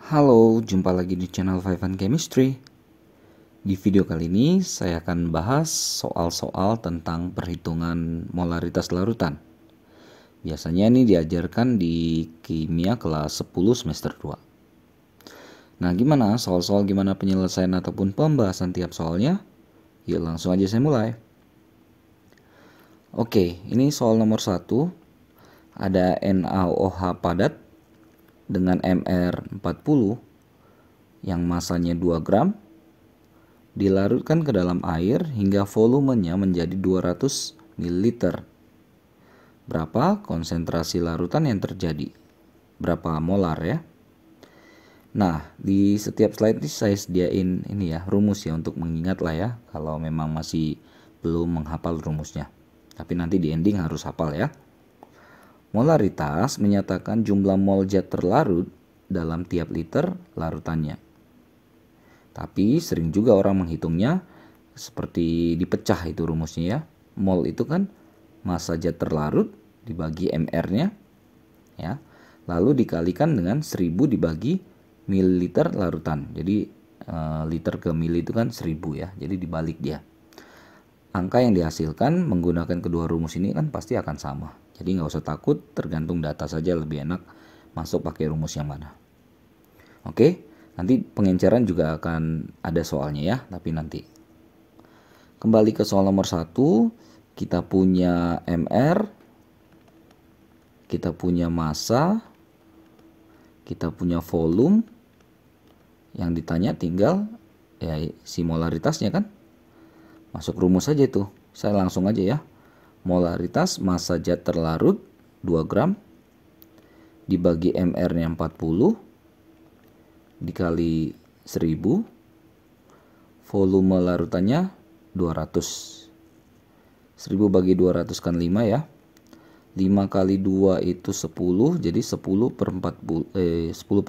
Halo, jumpa lagi di channel Five and Chemistry. Di video kali ini saya akan bahas soal-soal tentang perhitungan molaritas larutan. Biasanya ini diajarkan di kimia kelas 10 semester 2. Nah, gimana soal-soal gimana penyelesaian ataupun pembahasan tiap soalnya? Yuk langsung aja saya mulai. Oke, ini soal nomor 1. Ada NaOH padat dengan Mr40 yang masanya 2 gram dilarutkan ke dalam air hingga volumenya menjadi 200 ml. Berapa konsentrasi larutan yang terjadi? Berapa molar ya? Nah, di setiap slide ini saya sediain ini ya, rumus ya untuk mengingat lah ya kalau memang masih belum menghafal rumusnya. Tapi nanti di ending harus hafal ya. Molaritas menyatakan jumlah mol zat terlarut dalam tiap liter larutannya. Tapi sering juga orang menghitungnya seperti dipecah itu rumusnya ya. Mol itu kan massa zat terlarut dibagi mR-nya ya. Lalu dikalikan dengan 1000 dibagi mililiter larutan. Jadi liter ke mili itu kan 1000 ya. Jadi dibalik dia. Angka yang dihasilkan menggunakan kedua rumus ini kan pasti akan sama. Jadi nggak usah takut, tergantung data saja lebih enak masuk pakai rumus yang mana. Oke, nanti pengenceran juga akan ada soalnya ya, tapi nanti. Kembali ke soal nomor 1, kita punya MR, kita punya massa, kita punya volume. Yang ditanya tinggal ya si molaritasnya kan. Masuk rumus saja tuh. Saya langsung aja ya. Molaritas massa zat terlarut 2 gram dibagi MR-nya 40 dikali 1000, volume larutannya 200. 1000 bagi 200 kan 5 ya. 5 kali 2 itu 10, jadi 10 per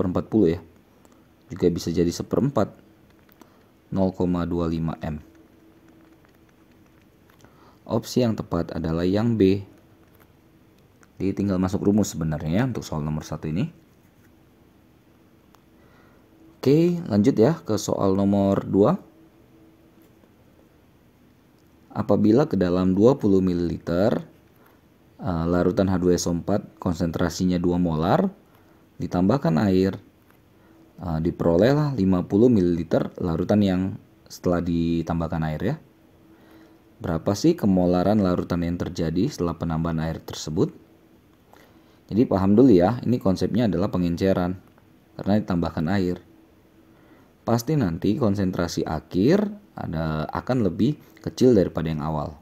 40 ya. Juga bisa jadi 1/4, 0,25 M. Opsi yang tepat adalah yang B. Jadi tinggal masuk rumus sebenarnya untuk soal nomor 1 ini. Oke, lanjut ya ke soal nomor 2. Apabila ke dalam 20 ml larutan H2SO4 konsentrasinya 2 molar ditambahkan air, diperolehlah 50 ml larutan yang setelah ditambahkan air ya. Berapa sih kemolaran larutan yang terjadi setelah penambahan air tersebut? Jadi paham dulu ya, ini konsepnya adalah pengenceran karena ditambahkan air. Pasti nanti konsentrasi akhir akan lebih kecil daripada yang awal.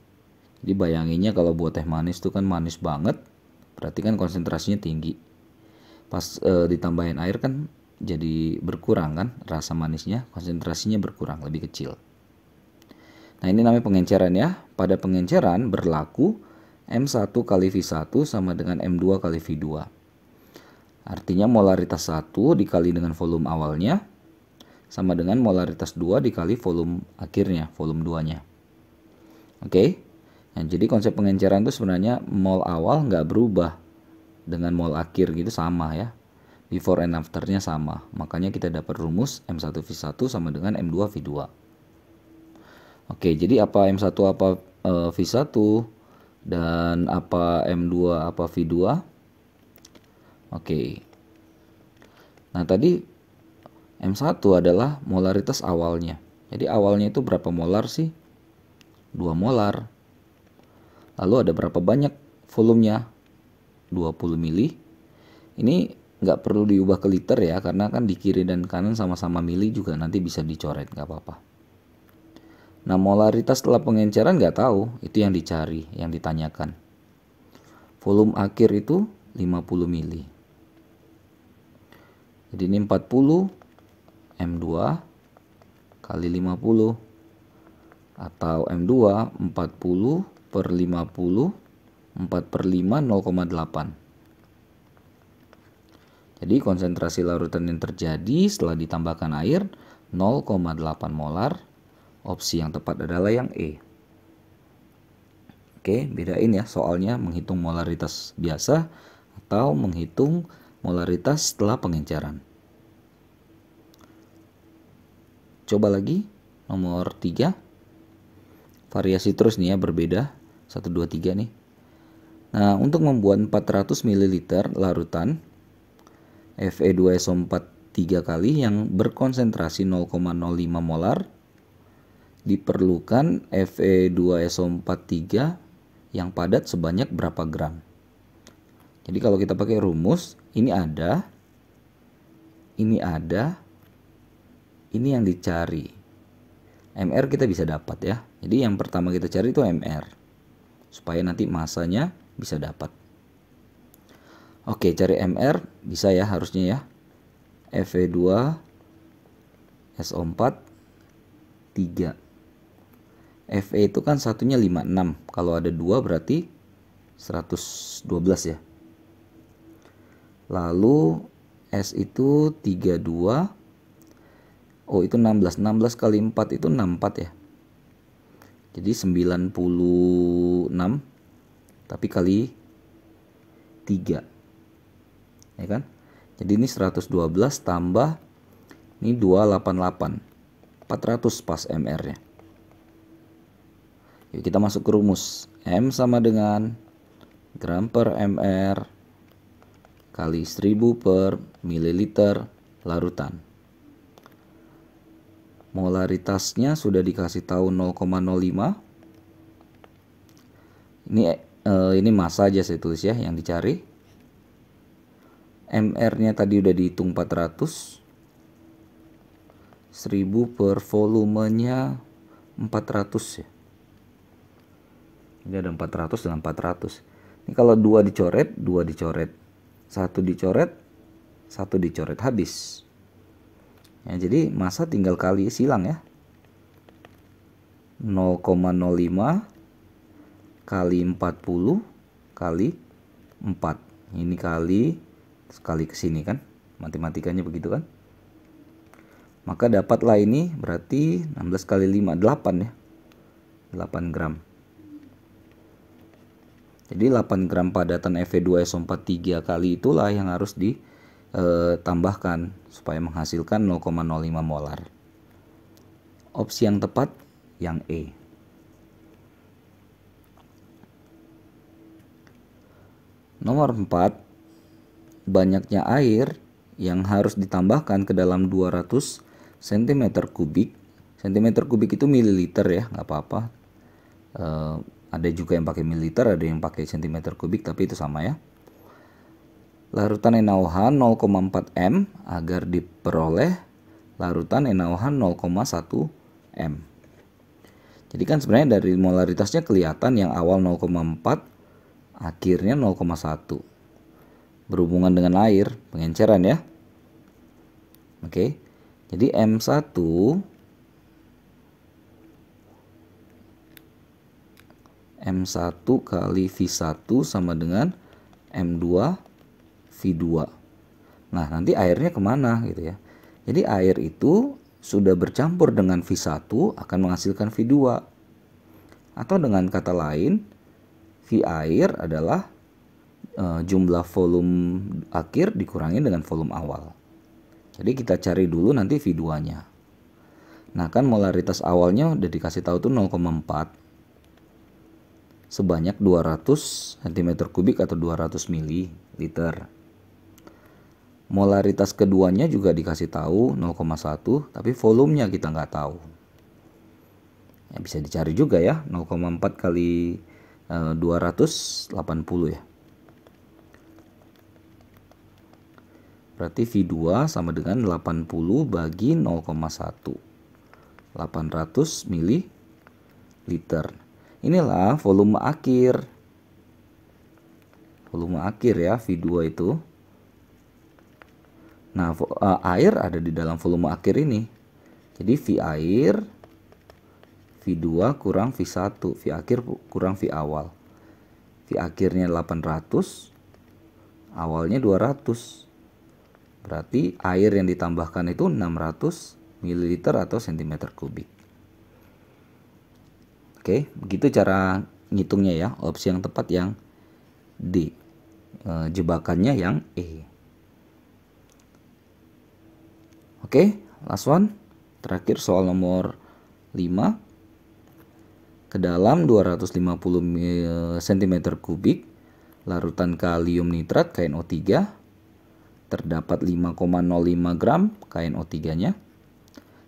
Jadi bayanginnya kalau buat teh manis itu kan manis banget, berarti kan konsentrasinya tinggi. Pas ditambahin air kan jadi berkurang kan rasa manisnya, konsentrasinya berkurang, lebih kecil. Nah ini namanya pengenceran ya. Pada pengenceran berlaku M1 kali V1 sama dengan M2 kali V2. Artinya molaritas 1 dikali dengan volume awalnya sama dengan molaritas 2 dikali volume akhirnya, volume 2-nya. Oke. Nah, jadi konsep pengenceran itu sebenarnya mol awal nggak berubah dengan mol akhir gitu sama ya. Before and after-nya sama. Makanya kita dapat rumus M1 V1 sama dengan M2 V2. Oke, jadi apa M1 apa V1 dan apa M2 apa V2? Oke. Nah, tadi M1 adalah molaritas awalnya. Jadi awalnya itu berapa molar sih? 2 molar. Lalu ada berapa banyak volumenya? 20 mili. Ini nggak perlu diubah ke liter ya, karena kan di kiri dan kanan sama-sama mili juga nanti bisa dicoret, nggak apa-apa. Nah, molaritas setelah pengenceran nggak tahu, itu yang dicari, yang ditanyakan. Volume akhir itu 50 mili. Jadi ini 40 M2 kali 50 atau M2 40 per 50 4 per 5 0,8. Jadi konsentrasi larutan yang terjadi setelah ditambahkan air 0,8 molar. Opsi yang tepat adalah yang E. Oke, bedain ya soalnya menghitung molaritas biasa atau menghitung molaritas setelah pengenceran. Coba lagi nomor 3. Variasi terus nih ya, berbeda 1 2 3 nih. Nah, untuk membuat 400 ml larutan Fe2SO4 3 kali yang berkonsentrasi 0,05 molar, diperlukan Fe2SO4 3 yang padat sebanyak berapa gram? Jadi kalau kita pakai rumus, ini ada, ini yang dicari. MR kita bisa dapat ya. Jadi yang pertama kita cari itu MR, supaya nanti masanya bisa dapat. Oke, cari MR bisa ya harusnya ya. Fe2SO4 3. Fe itu kan satunya 56. Kalau ada 2 berarti 112 ya. Lalu S itu 32. Oh, itu 16. 16 kali 4 itu 64 ya. Jadi 96 tapi kali 3. Ya kan? Jadi ini 112 tambah ini 288. 400 pas MR-nya. Yuk kita masuk ke rumus. M sama dengan gram per MR kali 1000 per mililiter larutan. Molaritasnya sudah dikasih tahu 0,05. Ini massa aja saya tulis ya yang dicari. MR-nya tadi udah dihitung 400. 1000 per volumenya 400 ya. Ini ada 400 dengan 400. Ini kalau 2 dicoret, 2 dicoret. 1 dicoret, 1 dicoret, habis. Ya, jadi massa tinggal kali silang ya. 0,05 kali 40 kali 4. Ini kali sekali ke sini kan. Matematikanya begitu kan. Maka dapatlah ini berarti 16 kali 5, 8 ya. 8 gram. Jadi 8 gram padatan Fe2SO4 3 kali itulah yang harus ditambahkan supaya menghasilkan 0,05 molar. Opsi yang tepat yang E. Nomor 4, banyaknya air yang harus ditambahkan ke dalam 200 cm kubik. Cm kubik itu mililiter ya, nggak apa-apa. Ada juga yang pakai mililiter, ada yang pakai cm kubik, tapi itu sama ya. Larutan NaOH 0,4 m agar diperoleh larutan NaOH 0,1 m. Jadi kan sebenarnya dari molaritasnya kelihatan yang awal 0,4, akhirnya 0,1. Berhubungan dengan air, pengenceran ya. Oke. Jadi M1 kali V1 sama dengan M2 V2. Nah, nanti airnya kemana gitu ya. Jadi air itu sudah bercampur dengan V1 akan menghasilkan V2. Atau dengan kata lain, V air adalah jumlah volume akhir dikurangi dengan volume awal. Jadi kita cari dulu nanti V2-nya. Nah, kan molaritas awalnya udah dikasih tahu tuh 0,4 sebanyak 200 cm kubik atau 200 ml. Molaritas keduanya juga dikasih tahu 0,1, tapi volumenya kita nggak tahu. Ya, bisa dicari juga ya, 0,4 kali 280 ya. Berarti V2 sama dengan 80 bagi 0,1. 800 ml. Inilah volume akhir. Volume akhir ya, V2 itu. Nah, air ada di dalam volume akhir ini. Jadi V air, V2 kurang V1, V akhir kurang V awal. V akhirnya 800, awalnya 200. Berarti air yang ditambahkan itu 600 ml atau cm kubik. Oke, begitu cara ngitungnya ya. Opsi yang tepat yang D. Jebakannya yang E. Oke, last one. Terakhir soal nomor 5. Ke dalam 250 cm kubik larutan kalium nitrat KNO3 terdapat 5,05 gram KNO3-nya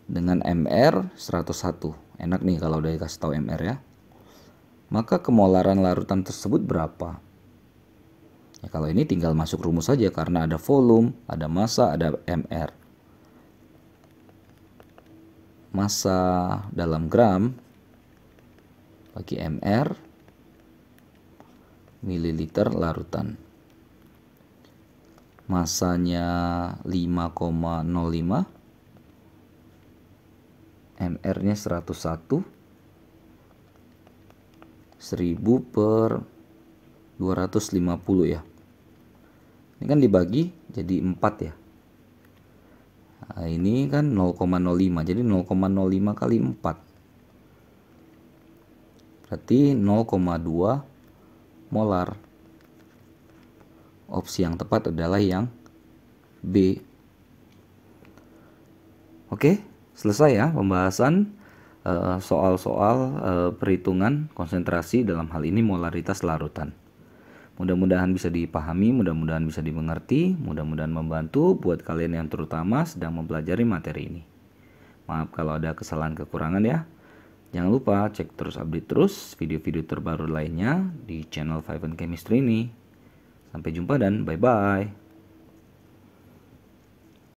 dengan MR 101. Enak nih kalau udah dikasih tahu MR ya. Maka kemolaran larutan tersebut berapa? Ya, kalau ini tinggal masuk rumus saja karena ada volume, ada massa, ada MR. Massa dalam gram bagi MR mililiter larutan. Massanya 5,05, MR-nya 101, 1000 per 250 ya. Ini kan dibagi jadi 4 ya. Nah, ini kan 0,05, jadi 0,05 kali 4. Berarti 0,2 molar. Opsi yang tepat adalah yang B. Oke, selesai ya pembahasan soal-soal perhitungan konsentrasi, dalam hal ini molaritas larutan. Mudah-mudahan bisa dipahami, mudah-mudahan bisa dimengerti, mudah-mudahan membantu buat kalian yang terutama sedang mempelajari materi ini. Maaf kalau ada kesalahan kekurangan ya. Jangan lupa cek terus, update terus video-video terbaru lainnya di channel Five Chemistry ini. Sampai jumpa dan bye-bye.